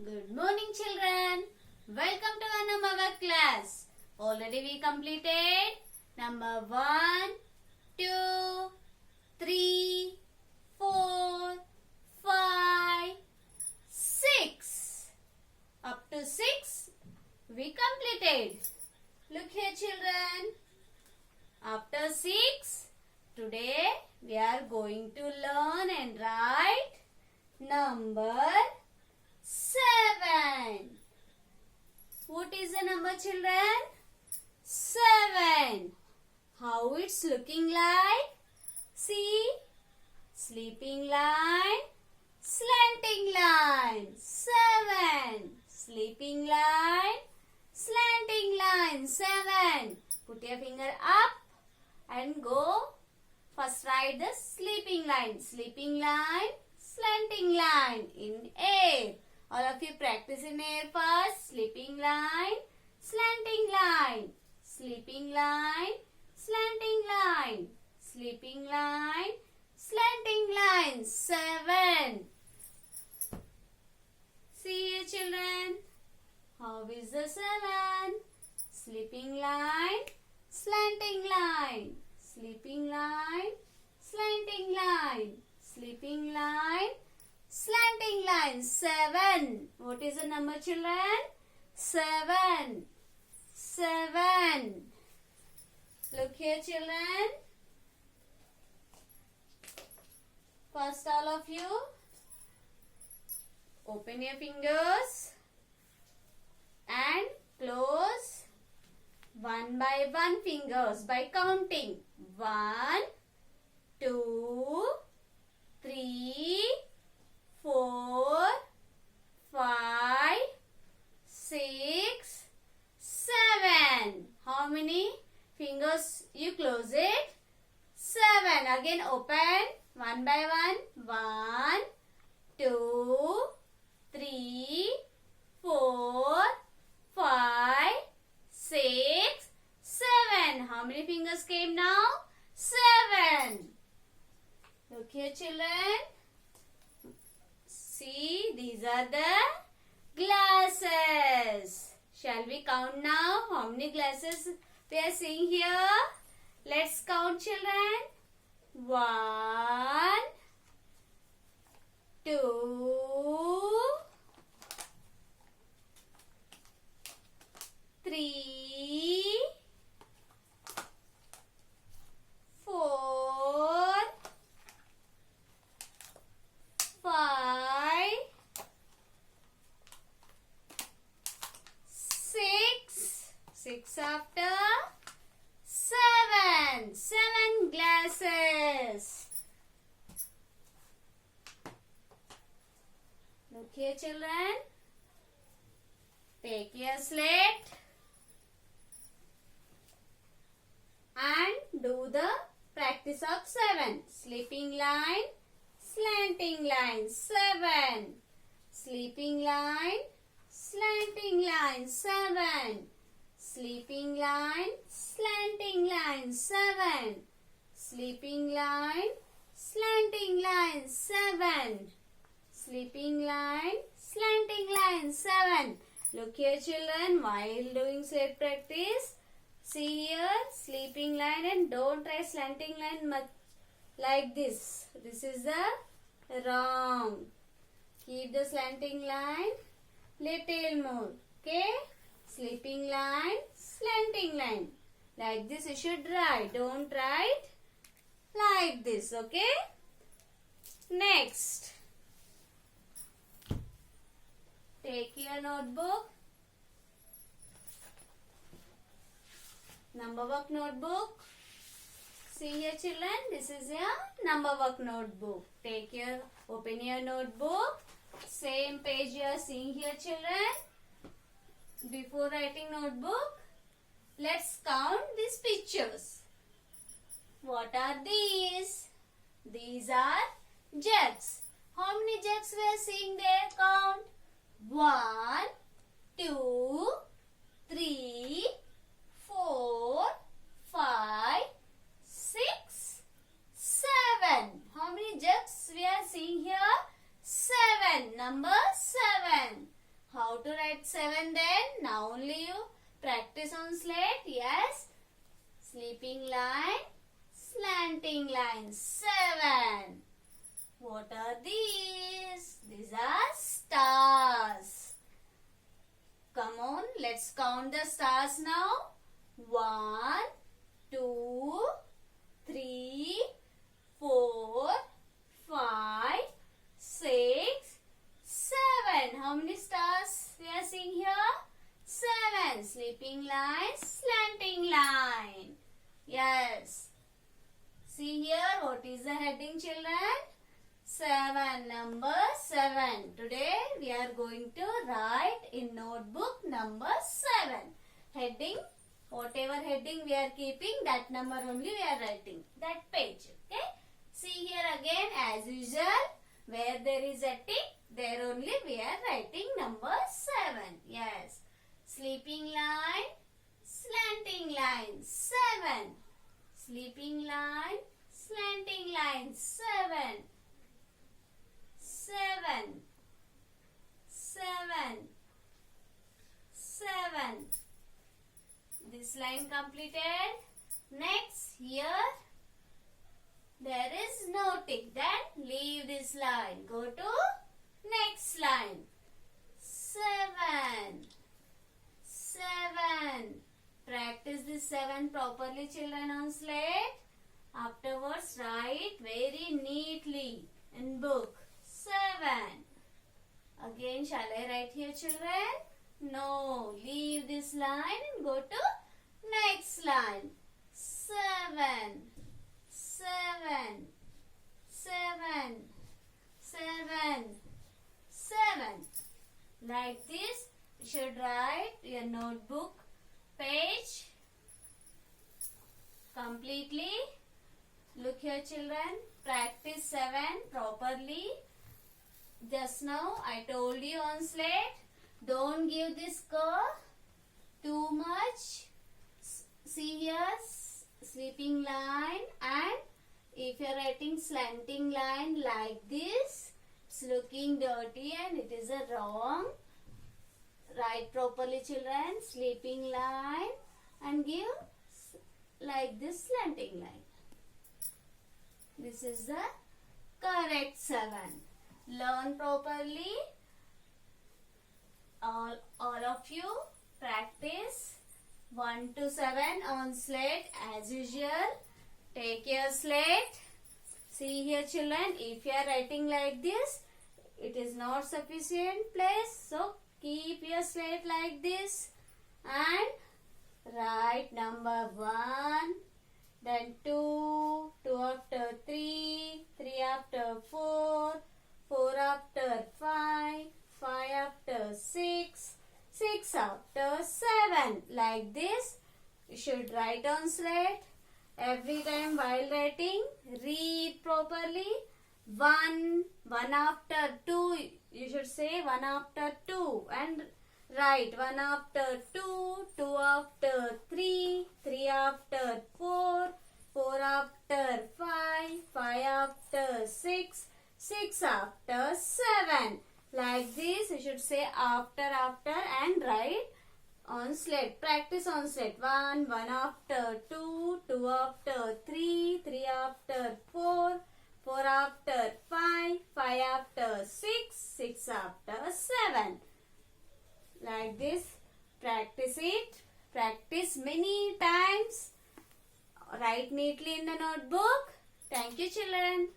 Good morning, children. Welcome to our class. Already we completed number 1, 2, 3, 4, 5, 6. Up to 6 we completed. Look here, children. After 6, today we are going to learn and write number 7. What is the number, children? 7. How it's looking like? See? Sleeping line, slanting line. 7. Sleeping line, slanting line. 7. Put your finger up and go. First write the sleeping line. Sleeping line, slanting line in air. All of you practice in air first. Sleeping line, slanting line. Sleeping line, slanting line. Sleeping line, slanting line. 7. See you, children. How is the 7? Sleeping line, slanting line. Sleeping line, slanting line. Sleeping line, slanting line. 7. What is the number, children? 7. 7. Look here, children. First, all of you, open your fingers and close one by one fingers by counting. 1, 2, 3, 4, 5, 6, 7. How many fingers you close it? 7. Again open one by one. 1, 2, 3, 4, 5, 6, 7. How many fingers came now? 7. Look here, children. See, these are the glasses. Shall we count now? How many glasses we are seeing here? Let's count, children. 1, 2, 3, 4, 5, 6. 6 after 7. 7 glasses. Look here, children. Take your slate and do the practice of 7. Sleeping line, slanting line. 7. Sleeping line, slanting line. 7. Sleeping line, slanting line. 7. Sleeping line, slanting line. 7. Sleeping line, slanting line. 7. Look here, children, while doing slate practice, see here sleeping line and don't try slanting line much like this. This is the wrong. Keep the slanting line little more. Okay? Sleeping line, slanting line. Like this you should write. Don't write like this. Okay? Next. Take your notebook. Number work notebook. See here, children. This is your number work notebook. Open your notebook. Same page you are seeing here, children. Before writing notebook, let's count these pictures. What are these? These are jugs. How many jugs we are seeing there? Count. 1, 2, 3, 4, 5, 6, 7. How many jugs we are seeing here? 7. Number 7. to write 7 then? Now only you practice on slate. Yes. Sleeping line, slanting line. 7. What are these? These are stars. Come on, let's count the stars now. 1, 2, 3, 4, 5, 6, 7. How many stars we are seeing here? 7. Sleeping line, slanting line. Yes. See here, what is the heading, children? 7. Number 7. Today we are going to write in notebook number 7. Heading, whatever heading we are keeping, that number only we are writing. That page. Okay. See here again, as usual, where there is a tick, there only we are writing number 7. Yes. Sleeping line, slanting line. 7. Sleeping line, slanting line. 7. 7. 7. 7. This line completed. Next, here there is no tick. Then leave this line. Go to next line. 7. 7. Practice this 7 properly, children, on slate. Afterwards, write very neatly in book. 7. Again, shall I write here, children? No. Leave this line and go to next line. 7. 7. 7. 7. 7. Like this, you should write your notebook page completely. Look here, children. Practice 7 properly. Just now I told you on slate, don't give this curve too much. See here, sleeping line, and if you are writing slanting line like this, it's looking dirty and it is a wrong. Write properly, children. Sleeping line and give like this slanting line. This is the correct 7. Learn properly. All of you practice 1 to 7 on slate as usual. Take your slate. See here, children, if you are writing like this, it is not sufficient place. So keep your slate like this and write number 1, then 2, 2 after 3, 3 after 4, 4 after 5, 5 after 6, 6 after 7. Like this, you should write on slate. Every time while writing, read properly. 1 after 2, you should say 1 after 2 and write 1 after 2, 2 after 3, 3 after 4, 4 after 5, 5 after 6, 6 after 7. Like this, you should say after and write on slate. Practice on slate. 1 after 2, 2 after 3, 3 after 4, 4 after 5, 5 after 6, 6 after 7. Like this, practice it. Practice many times. Write neatly in the notebook. Thank you, children.